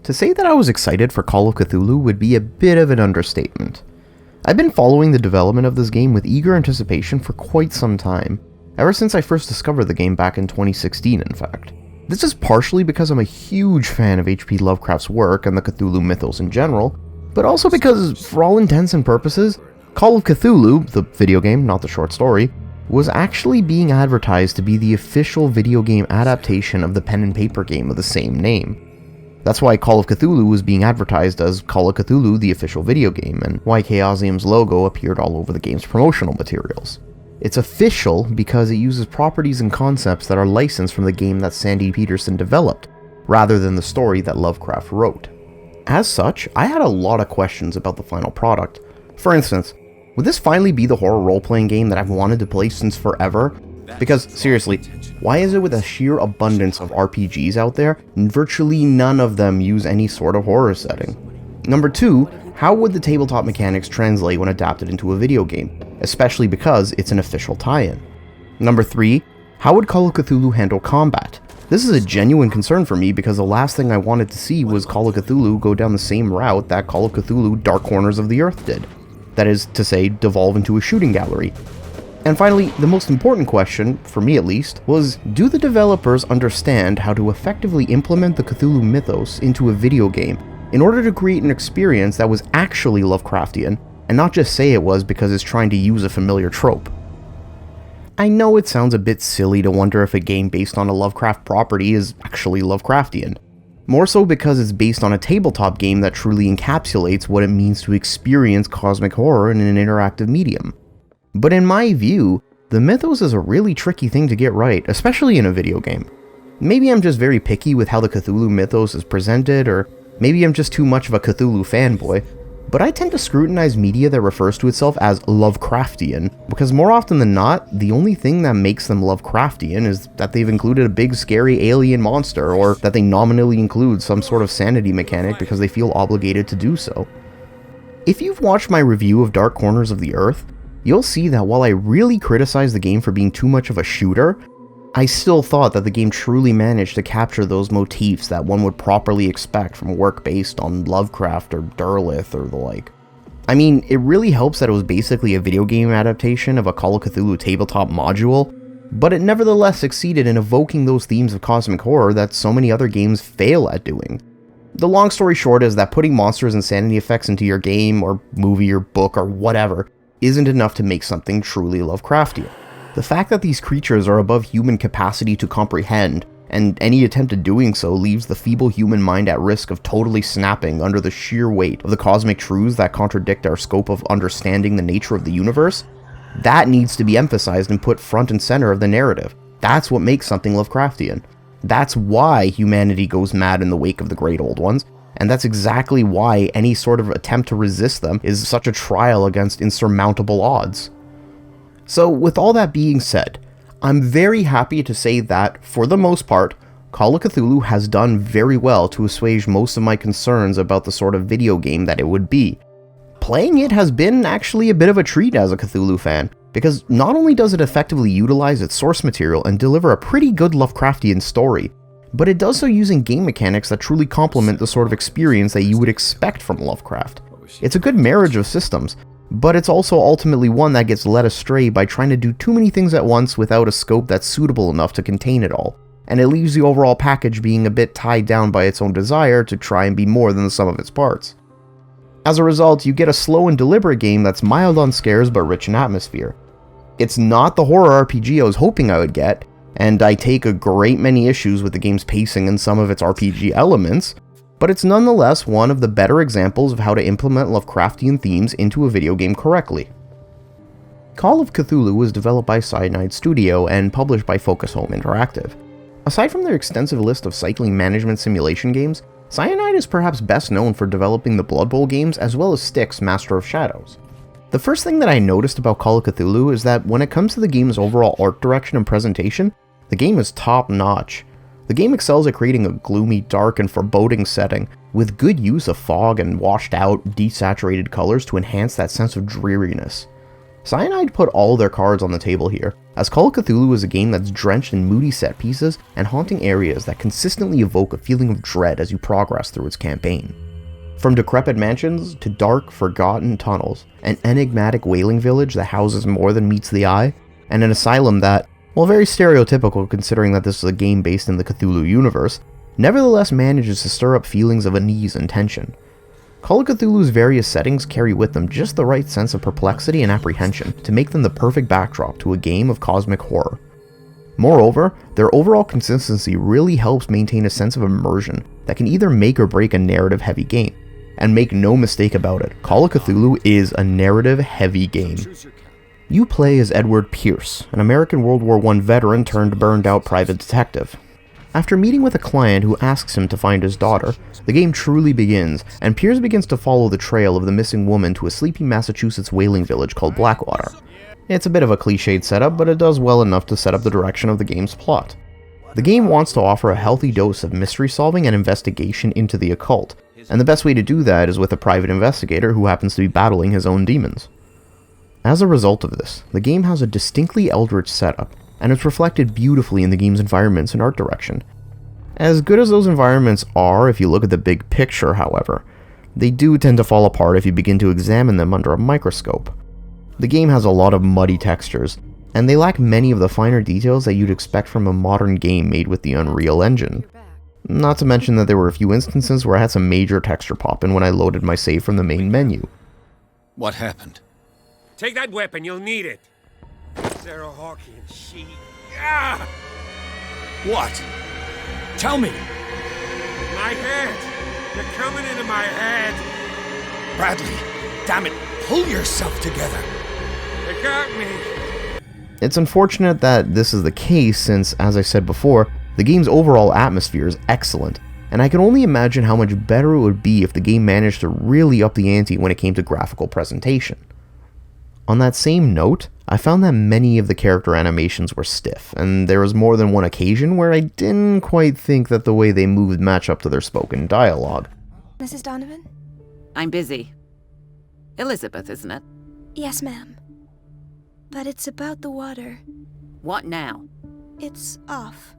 To say that I was excited for Call of Cthulhu would be a bit of an understatement. I've been following the development of this game with eager anticipation for quite some time, ever since I first discovered the game back in 2016 in fact. This is partially because I'm a huge fan of H.P. Lovecraft's work and the Cthulhu mythos in general, but also because, for all intents and purposes, Call of Cthulhu, the video game, not the short story, was actually being advertised to be the official video game adaptation of the pen and paper game of the same name. That's why Call of Cthulhu was being advertised as Call of Cthulhu, the official video game, and why Chaosium's logo appeared all over the game's promotional materials. It's official because it uses properties and concepts that are licensed from the game that Sandy Peterson developed, rather than the story that Lovecraft wrote. As such, I had a lot of questions about the final product. For instance, would this finally be the horror role-playing game that I've wanted to play since forever? Because, seriously, why is it with a sheer abundance of RPGs out there, virtually none of them use any sort of horror setting? Number 2, how would the tabletop mechanics translate when adapted into a video game, especially because it's an official tie-in? Number 3, how would Call of Cthulhu handle combat? This is a genuine concern for me because the last thing I wanted to see was Call of Cthulhu go down the same route that Call of Cthulhu Dark Corners of the Earth did. That is to say, devolve into a shooting gallery. And finally, the most important question, for me at least, was do the developers understand how to effectively implement the Cthulhu mythos into a video game in order to create an experience that was actually Lovecraftian, and not just say it was because it's trying to use a familiar trope? I know it sounds a bit silly to wonder if a game based on a Lovecraft property is actually Lovecraftian, more so because it's based on a tabletop game that truly encapsulates what it means to experience cosmic horror in an interactive medium. But in my view, the mythos is a really tricky thing to get right, especially in a video game. Maybe I'm just very picky with how the Cthulhu mythos is presented, or maybe I'm just too much of a Cthulhu fanboy, but I tend to scrutinize media that refers to itself as Lovecraftian, because more often than not, the only thing that makes them Lovecraftian is that they've included a big scary alien monster, or that they nominally include some sort of sanity mechanic because they feel obligated to do so. If you've watched my review of Dark Corners of the Earth, you'll see that while I really criticized the game for being too much of a shooter, I still thought that the game truly managed to capture those motifs that one would properly expect from work based on Lovecraft or Derleth or the like. I mean, it really helps that it was basically a video game adaptation of a Call of Cthulhu tabletop module, but it nevertheless succeeded in evoking those themes of cosmic horror that so many other games fail at doing. The long story short is that putting monsters and sanity effects into your game, or movie, or book, or whatever, isn't enough to make something truly Lovecraftian. The fact that these creatures are above human capacity to comprehend, and any attempt at doing so leaves the feeble human mind at risk of totally snapping under the sheer weight of the cosmic truths that contradict our scope of understanding the nature of the universe, that needs to be emphasized and put front and center of the narrative. That's what makes something Lovecraftian. That's why humanity goes mad in the wake of the Great Old Ones, and that's exactly why any sort of attempt to resist them is such a trial against insurmountable odds. So with all that being said, I'm very happy to say that, for the most part, Call of Cthulhu has done very well to assuage most of my concerns about the sort of video game that it would be. Playing it has been actually a bit of a treat as a Cthulhu fan, because not only does it effectively utilize its source material and deliver a pretty good Lovecraftian story, but it does so using game mechanics that truly complement the sort of experience that you would expect from Lovecraft. It's a good marriage of systems, but it's also ultimately one that gets led astray by trying to do too many things at once without a scope that's suitable enough to contain it all, and it leaves the overall package being a bit tied down by its own desire to try and be more than the sum of its parts. As a result, you get a slow and deliberate game that's mild on scares but rich in atmosphere. It's not the horror RPG I was hoping I would get, and I take a great many issues with the game's pacing and some of its RPG elements, but it's nonetheless one of the better examples of how to implement Lovecraftian themes into a video game correctly. Call of Cthulhu was developed by Cyanide Studio and published by Focus Home Interactive. Aside from their extensive list of cycling management simulation games, Cyanide is perhaps best known for developing the Blood Bowl games as well as Styx Master of Shadows. The first thing that I noticed about Call of Cthulhu is that when it comes to the game's overall art direction and presentation, the game is top-notch. The game excels at creating a gloomy, dark, and foreboding setting, with good use of fog and washed-out, desaturated colors to enhance that sense of dreariness. Cyanide put all their cards on the table here, as Call of Cthulhu is a game that's drenched in moody set pieces and haunting areas that consistently evoke a feeling of dread as you progress through its campaign. From decrepit mansions to dark, forgotten tunnels, an enigmatic whaling village that houses more than meets the eye, and an asylum that, while very stereotypical considering that this is a game based in the Cthulhu universe, nevertheless manages to stir up feelings of unease and tension. Call of Cthulhu's various settings carry with them just the right sense of perplexity and apprehension to make them the perfect backdrop to a game of cosmic horror. Moreover, their overall consistency really helps maintain a sense of immersion that can either make or break a narrative-heavy game. And make no mistake about it, Call of Cthulhu is a narrative-heavy game. You play as Edward Pierce, an American World War I veteran turned burned-out private detective. After meeting with a client who asks him to find his daughter, the game truly begins, and Pierce begins to follow the trail of the missing woman to a sleepy Massachusetts whaling village called Blackwater. It's a bit of a cliched setup, but it does well enough to set up the direction of the game's plot. The game wants to offer a healthy dose of mystery solving and investigation into the occult, and the best way to do that is with a private investigator who happens to be battling his own demons. As a result of this, the game has a distinctly eldritch setup, and it's reflected beautifully in the game's environments and art direction. As good as those environments are if you look at the big picture, however, they do tend to fall apart if you begin to examine them under a microscope. The game has a lot of muddy textures, and they lack many of the finer details that you'd expect from a modern game made with the Unreal Engine. Not to mention that there were a few instances where I had some major texture pop-in when I loaded my save from the main menu. What happened? Take that weapon, you'll need it. Sarah Hawkins, she... Ah! What? Tell me! My head! You're coming into my head! Bradley, damn it, pull yourself together! They got me! It's unfortunate that this is the case since, as I said before, the game's overall atmosphere is excellent, and I can only imagine how much better it would be if the game managed to really up the ante when it came to graphical presentation. On that same note, I found that many of the character animations were stiff, and there was more than one occasion where I didn't quite think that the way they moved matched up to their spoken dialogue. Mrs. Donovan? I'm busy. Elizabeth, isn't it? Yes, ma'am. But it's about the water. What now? It's off.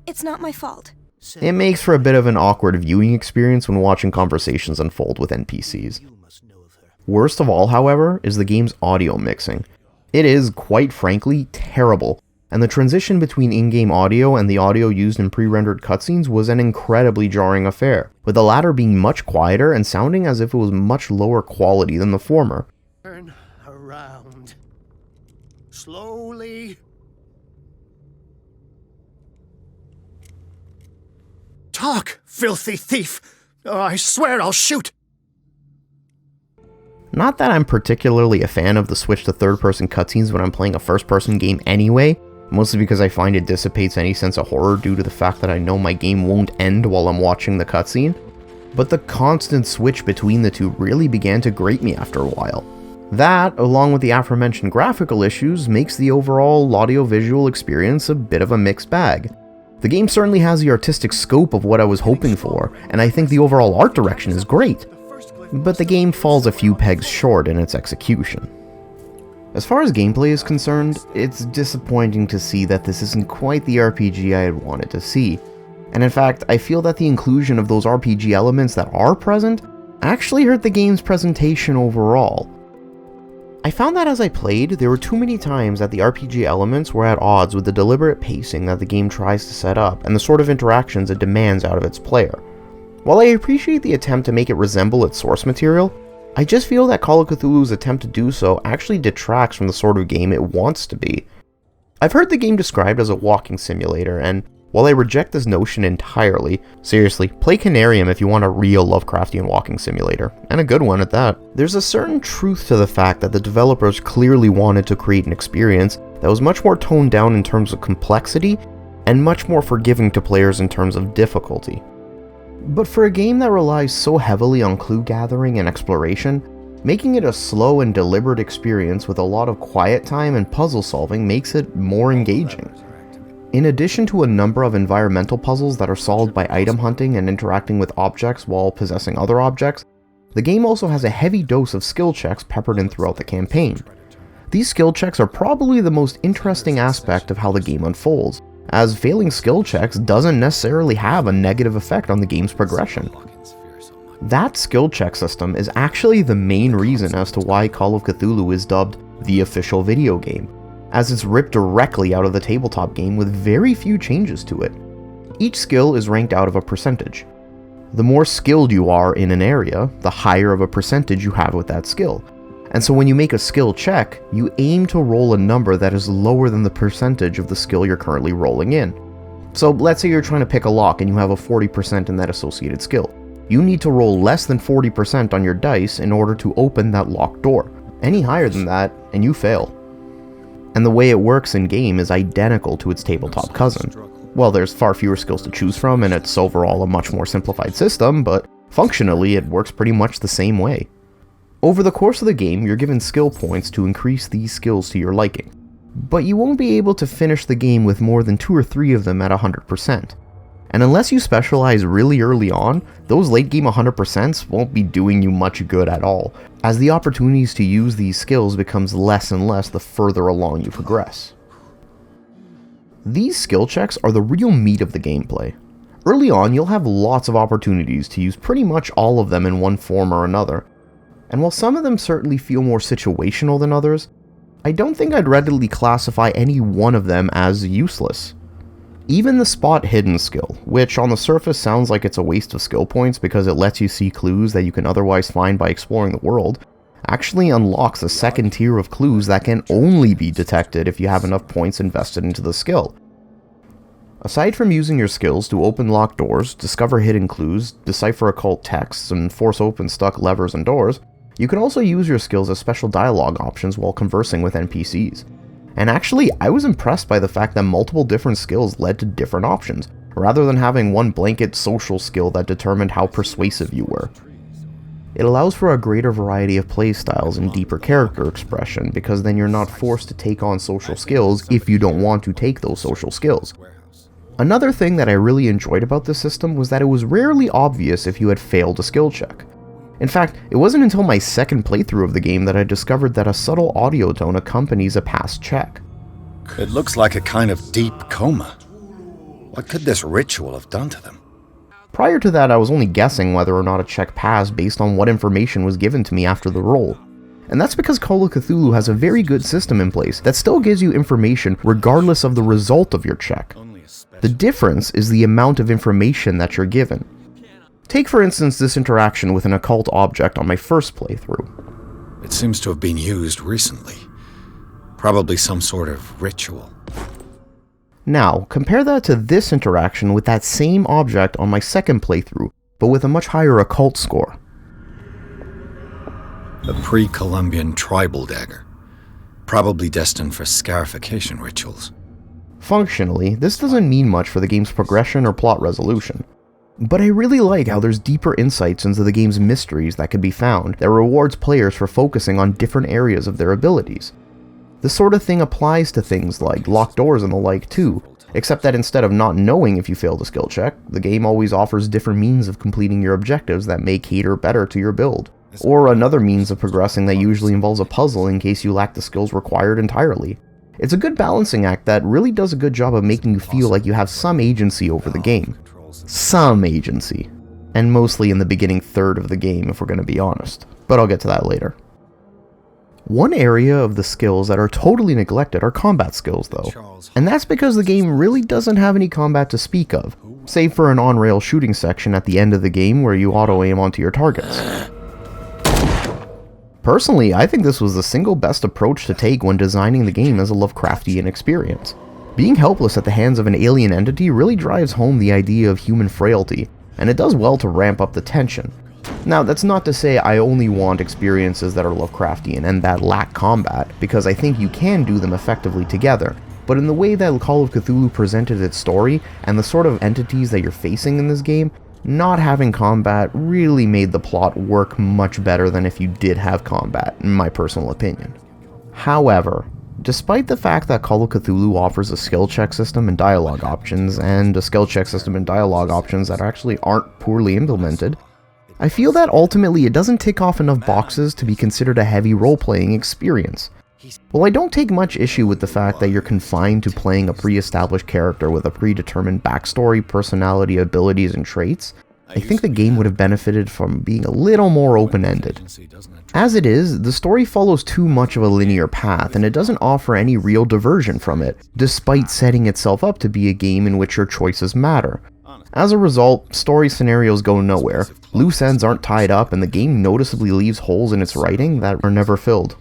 It's not my fault. It makes for a bit of an awkward viewing experience when watching conversations unfold with NPCs. Worst of all, however, is the game's audio mixing. It is, quite frankly, terrible, and the transition between in-game audio and the audio used in pre-rendered cutscenes was an incredibly jarring affair, with the latter being much quieter and sounding as if it was much lower quality than the former. Turn around. Slowly. Talk, filthy thief! Oh, I swear I'll shoot! Not that I'm particularly a fan of the switch to third-person cutscenes when I'm playing a first-person game anyway, mostly because I find it dissipates any sense of horror due to the fact that I know my game won't end while I'm watching the cutscene, but the constant switch between the two really began to grate me after a while. That, along with the aforementioned graphical issues, makes the overall audio-visual experience a bit of a mixed bag. The game certainly has the artistic scope of what I was hoping for, and I think the overall art direction is great, but the game falls a few pegs short in its execution. As far as gameplay is concerned, it's disappointing to see that this isn't quite the RPG I had wanted to see, and in fact, I feel that the inclusion of those RPG elements that are present actually hurt the game's presentation overall. I found that as I played, there were too many times that the RPG elements were at odds with the deliberate pacing that the game tries to set up and the sort of interactions it demands out of its player. While I appreciate the attempt to make it resemble its source material, I just feel that Call of Cthulhu's attempt to do so actually detracts from the sort of game it wants to be. I've heard the game described as a walking simulator, and while I reject this notion entirely, seriously, play Canarium if you want a real Lovecraftian walking simulator, and a good one at that. There's a certain truth to the fact that the developers clearly wanted to create an experience that was much more toned down in terms of complexity, and much more forgiving to players in terms of difficulty. But for a game that relies so heavily on clue gathering and exploration, making it a slow and deliberate experience with a lot of quiet time and puzzle solving makes it more engaging. In addition to a number of environmental puzzles that are solved by item hunting and interacting with objects while possessing other objects, the game also has a heavy dose of skill checks peppered in throughout the campaign. These skill checks are probably the most interesting aspect of how the game unfolds, as failing skill checks doesn't necessarily have a negative effect on the game's progression. That skill check system is actually the main reason as to why Call of Cthulhu is dubbed the official video game, as it's ripped directly out of the tabletop game with very few changes to it. Each skill is ranked out of a percentage. The more skilled you are in an area, the higher of a percentage you have with that skill. And so when you make a skill check, you aim to roll a number that is lower than the percentage of the skill you're currently rolling in. So let's say you're trying to pick a lock and you have a 40% in that associated skill. You need to roll less than 40% on your dice in order to open that locked door. Any higher than that, and you fail. And the way it works in-game is identical to its tabletop cousin. Well, there's far fewer skills to choose from, and it's overall a much more simplified system, but functionally it works pretty much the same way. Over the course of the game, you're given skill points to increase these skills to your liking, but you won't be able to finish the game with more than 2 or 3 of them at 100%. And unless you specialize really early on, those late game 100% won't be doing you much good at all, as the opportunities to use these skills becomes less and less the further along you progress. These skill checks are the real meat of the gameplay. Early on, you'll have lots of opportunities to use pretty much all of them in one form or another, and while some of them certainly feel more situational than others, I don't think I'd readily classify any one of them as useless. Even the spot hidden skill, which on the surface sounds like it's a waste of skill points because it lets you see clues that you can otherwise find by exploring the world, actually unlocks a second tier of clues that can only be detected if you have enough points invested into the skill. Aside from using your skills to open locked doors, discover hidden clues, decipher occult texts, and force open stuck levers and doors, you can also use your skills as special dialogue options while conversing with NPCs. And actually, I was impressed by the fact that multiple different skills led to different options, rather than having one blanket social skill that determined how persuasive you were. It allows for a greater variety of playstyles and deeper character expression, because then you're not forced to take on social skills if you don't want to take those social skills. Another thing that I really enjoyed about this system was that it was rarely obvious if you had failed a skill check. In fact, it wasn't until my second playthrough of the game that I discovered that a subtle audio tone accompanies a passed check. It looks like a kind of deep coma. What could this ritual have done to them? Prior to that, I was only guessing whether or not a check passed based on what information was given to me after the roll. And that's because Call of Cthulhu has a very good system in place that still gives you information regardless of the result of your check. The difference is the amount of information that you're given. Take for instance this interaction with an occult object on my first playthrough. It seems to have been used recently. Probably some sort of ritual. Now, compare that to this interaction with that same object on my second playthrough, but with a much higher occult score. A pre-Columbian tribal dagger. Probably destined for scarification rituals. Functionally, this doesn't mean much for the game's progression or plot resolution. But I really like how there's deeper insights into the game's mysteries that can be found that rewards players for focusing on different areas of their abilities. This sort of thing applies to things like locked doors and the like too, except that instead of not knowing if you failed a skill check, the game always offers different means of completing your objectives that may cater better to your build, or another means of progressing that usually involves a puzzle in case you lack the skills required entirely. It's a good balancing act that really does a good job of making you feel like you have some agency over the game. Some agency. And mostly in the beginning third of the game, if we're going to be honest. But I'll get to that later. One area of the skills that are totally neglected are combat skills, though. And that's because the game really doesn't have any combat to speak of, save for an on-rail shooting section at the end of the game where you auto-aim onto your targets. Personally, I think this was the single best approach to take when designing the game as a Lovecraftian experience. Being helpless at the hands of an alien entity really drives home the idea of human frailty, and it does well to ramp up the tension. Now, that's not to say I only want experiences that are Lovecraftian and that lack combat, because I think you can do them effectively together, but in the way that Call of Cthulhu presented its story, and the sort of entities that you're facing in this game, not having combat really made the plot work much better than if you did have combat, in my personal opinion. However, despite the fact that Call of Cthulhu offers a skill check system and dialogue options, and a skill check system and dialogue options that actually aren't poorly implemented, I feel that ultimately it doesn't tick off enough boxes to be considered a heavy role-playing experience. While I don't take much issue with the fact that you're confined to playing a pre-established character with a predetermined backstory, personality, abilities, and traits, I think the game would have benefited from being a little more open-ended. As it is, the story follows too much of a linear path, and it doesn't offer any real diversion from it, despite setting itself up to be a game in which your choices matter. As a result, story scenarios go nowhere, loose ends aren't tied up, and the game noticeably leaves holes in its writing that are never filled.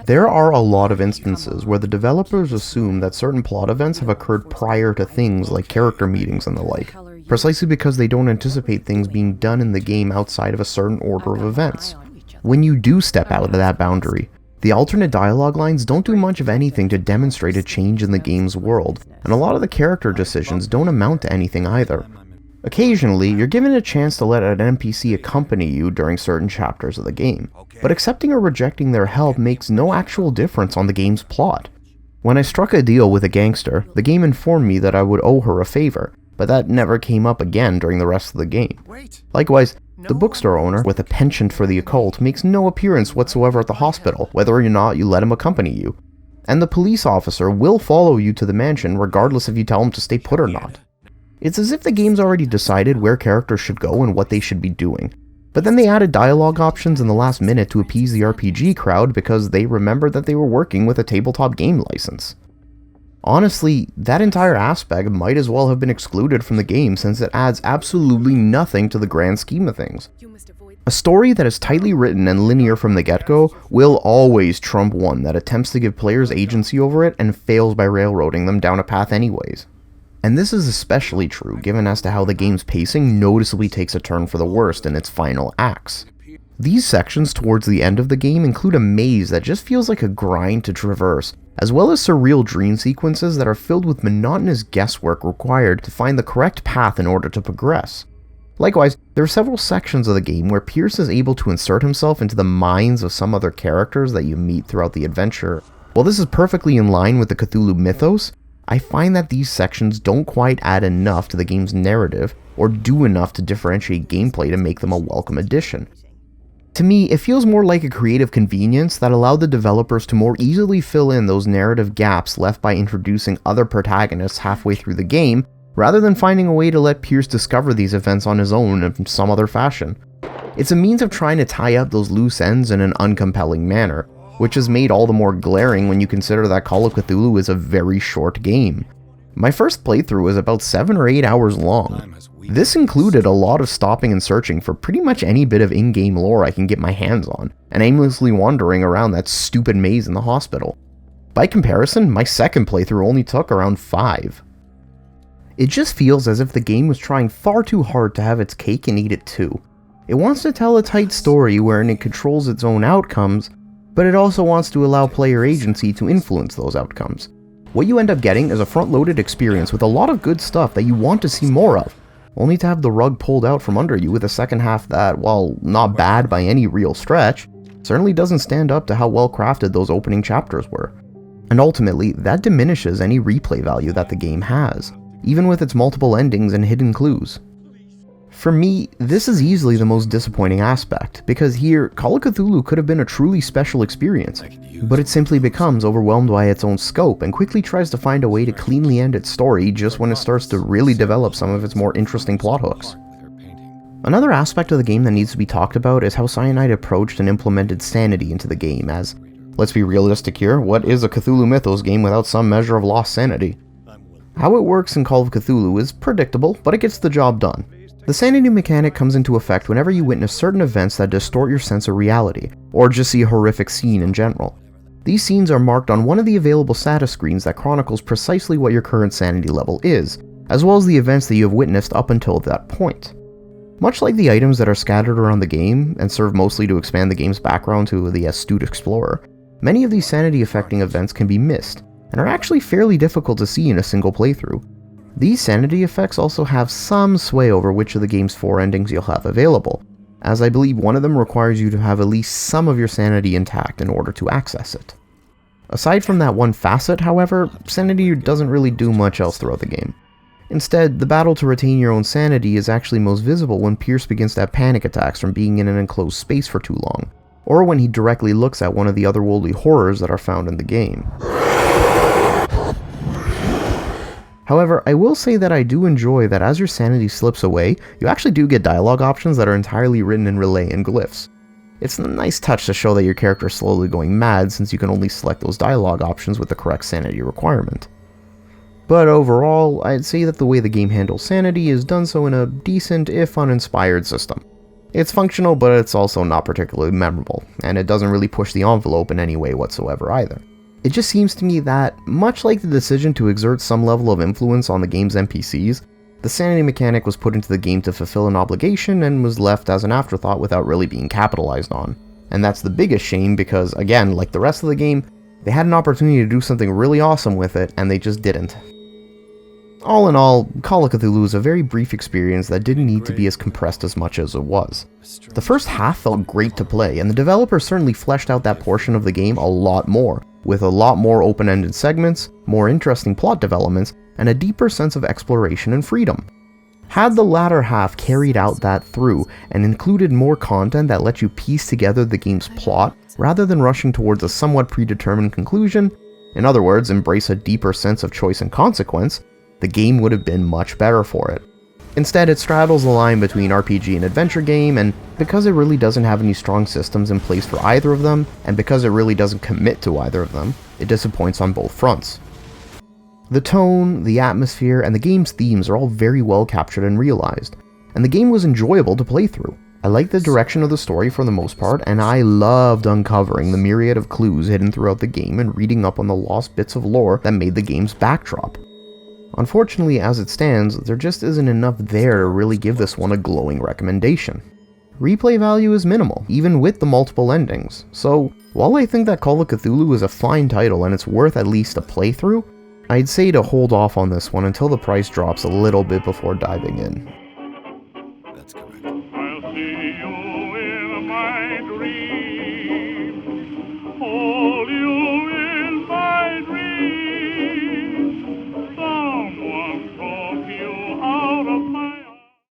There are a lot of instances where the developers assume that certain plot events have occurred prior to things like character meetings and the like, precisely because they don't anticipate things being done in the game outside of a certain order of events. When you do step out of that boundary, the alternate dialogue lines don't do much of anything to demonstrate a change in the game's world, and a lot of the character decisions don't amount to anything either. Occasionally, you're given a chance to let an NPC accompany you during certain chapters of the game, but accepting or rejecting their help makes no actual difference on the game's plot. When I struck a deal with a gangster, the game informed me that I would owe her a favor, but that never came up again during the rest of the game. Likewise, the bookstore owner with a penchant for the occult makes no appearance whatsoever at the hospital, whether or not you let him accompany you. And the police officer will follow you to the mansion regardless if you tell him to stay put or not. It's as if the game's already decided where characters should go and what they should be doing, but then they added dialogue options in the last minute to appease the RPG crowd because they remembered that they were working with a tabletop game license. Honestly, that entire aspect might as well have been excluded from the game since it adds absolutely nothing to the grand scheme of things. A story that is tightly written and linear from the get-go will always trump one that attempts to give players agency over it and fails by railroading them down a path anyways. And this is especially true given as to how the game's pacing noticeably takes a turn for the worst in its final acts. These sections towards the end of the game include a maze that just feels like a grind to traverse, as well as surreal dream sequences that are filled with monotonous guesswork required to find the correct path in order to progress. Likewise, there are several sections of the game where Pierce is able to insert himself into the minds of some other characters that you meet throughout the adventure. While this is perfectly in line with the Cthulhu mythos, I find that these sections don't quite add enough to the game's narrative or do enough to differentiate gameplay to make them a welcome addition. To me, it feels more like a creative convenience that allowed the developers to more easily fill in those narrative gaps left by introducing other protagonists halfway through the game, rather than finding a way to let Pierce discover these events on his own in some other fashion. It's a means of trying to tie up those loose ends in an uncompelling manner, which is made all the more glaring when you consider that Call of Cthulhu is a very short game. My first playthrough was about 7 or 8 hours long. This included a lot of stopping and searching for pretty much any bit of in-game lore I can get my hands on, and aimlessly wandering around that stupid maze in the hospital. By comparison, my second playthrough only took around 5. It just feels as if the game was trying far too hard to have its cake and eat it too. It wants to tell a tight story wherein it controls its own outcomes, but it also wants to allow player agency to influence those outcomes. What you end up getting is a front-loaded experience with a lot of good stuff that you want to see more of, only to have the rug pulled out from under you with a second half that, while not bad by any real stretch, certainly doesn't stand up to how well crafted those opening chapters were. And ultimately, that diminishes any replay value that the game has, even with its multiple endings and hidden clues. For me, this is easily the most disappointing aspect, because here, Call of Cthulhu could have been a truly special experience, but it simply becomes overwhelmed by its own scope and quickly tries to find a way to cleanly end its story just when it starts to really develop some of its more interesting plot hooks. Another aspect of the game that needs to be talked about is how Cyanide approached and implemented sanity into the game, as, let's be realistic here, what is a Cthulhu Mythos game without some measure of lost sanity? How it works in Call of Cthulhu is predictable, but it gets the job done. The sanity mechanic comes into effect whenever you witness certain events that distort your sense of reality, or just see a horrific scene in general. These scenes are marked on one of the available status screens that chronicles precisely what your current sanity level is, as well as the events that you have witnessed up until that point. Much like the items that are scattered around the game, and serve mostly to expand the game's background to the astute explorer, many of these sanity-affecting events can be missed, and are actually fairly difficult to see in a single playthrough. These sanity effects also have some sway over which of the game's 4 endings you'll have available, as I believe one of them requires you to have at least some of your sanity intact in order to access it. Aside from that one facet, however, sanity doesn't really do much else throughout the game. Instead, the battle to retain your own sanity is actually most visible when Pierce begins to have panic attacks from being in an enclosed space for too long, or when he directly looks at one of the otherworldly horrors that are found in the game. However, I will say that I do enjoy that as your sanity slips away, you actually do get dialogue options that are entirely written in relay and glyphs. It's a nice touch to show that your character is slowly going mad, since you can only select those dialogue options with the correct sanity requirement. But overall, I'd say that the way the game handles sanity is done so in a decent, if uninspired system. It's functional, but it's also not particularly memorable, and it doesn't really push the envelope in any way whatsoever either. It just seems to me that, much like the decision to exert some level of influence on the game's NPCs, the sanity mechanic was put into the game to fulfill an obligation and was left as an afterthought without really being capitalized on. And that's the biggest shame because, again, like the rest of the game, they had an opportunity to do something really awesome with it, and they just didn't. All in all, Call of Cthulhu is a very brief experience that didn't need to be as compressed as much as it was. The first half felt great to play, and the developers certainly fleshed out that portion of the game a lot more, with a lot more open-ended segments, more interesting plot developments, and a deeper sense of exploration and freedom. Had the latter half carried out that through, and included more content that let you piece together the game's plot, rather than rushing towards a somewhat predetermined conclusion, in other words, embrace a deeper sense of choice and consequence, the game would have been much better for it. Instead, it straddles the line between RPG and adventure game, and because it really doesn't have any strong systems in place for either of them, and because it really doesn't commit to either of them, it disappoints on both fronts. The tone, the atmosphere, and the game's themes are all very well captured and realized, and the game was enjoyable to play through. I liked the direction of the story for the most part, and I loved uncovering the myriad of clues hidden throughout the game and reading up on the lost bits of lore that made the game's backdrop. Unfortunately, as it stands, there just isn't enough there to really give this one a glowing recommendation. Replay value is minimal, even with the multiple endings, so while I think that Call of Cthulhu is a fine title and it's worth at least a playthrough, I'd say to hold off on this one until the price drops a little bit before diving in. That's correct. I'll see you in my dreams.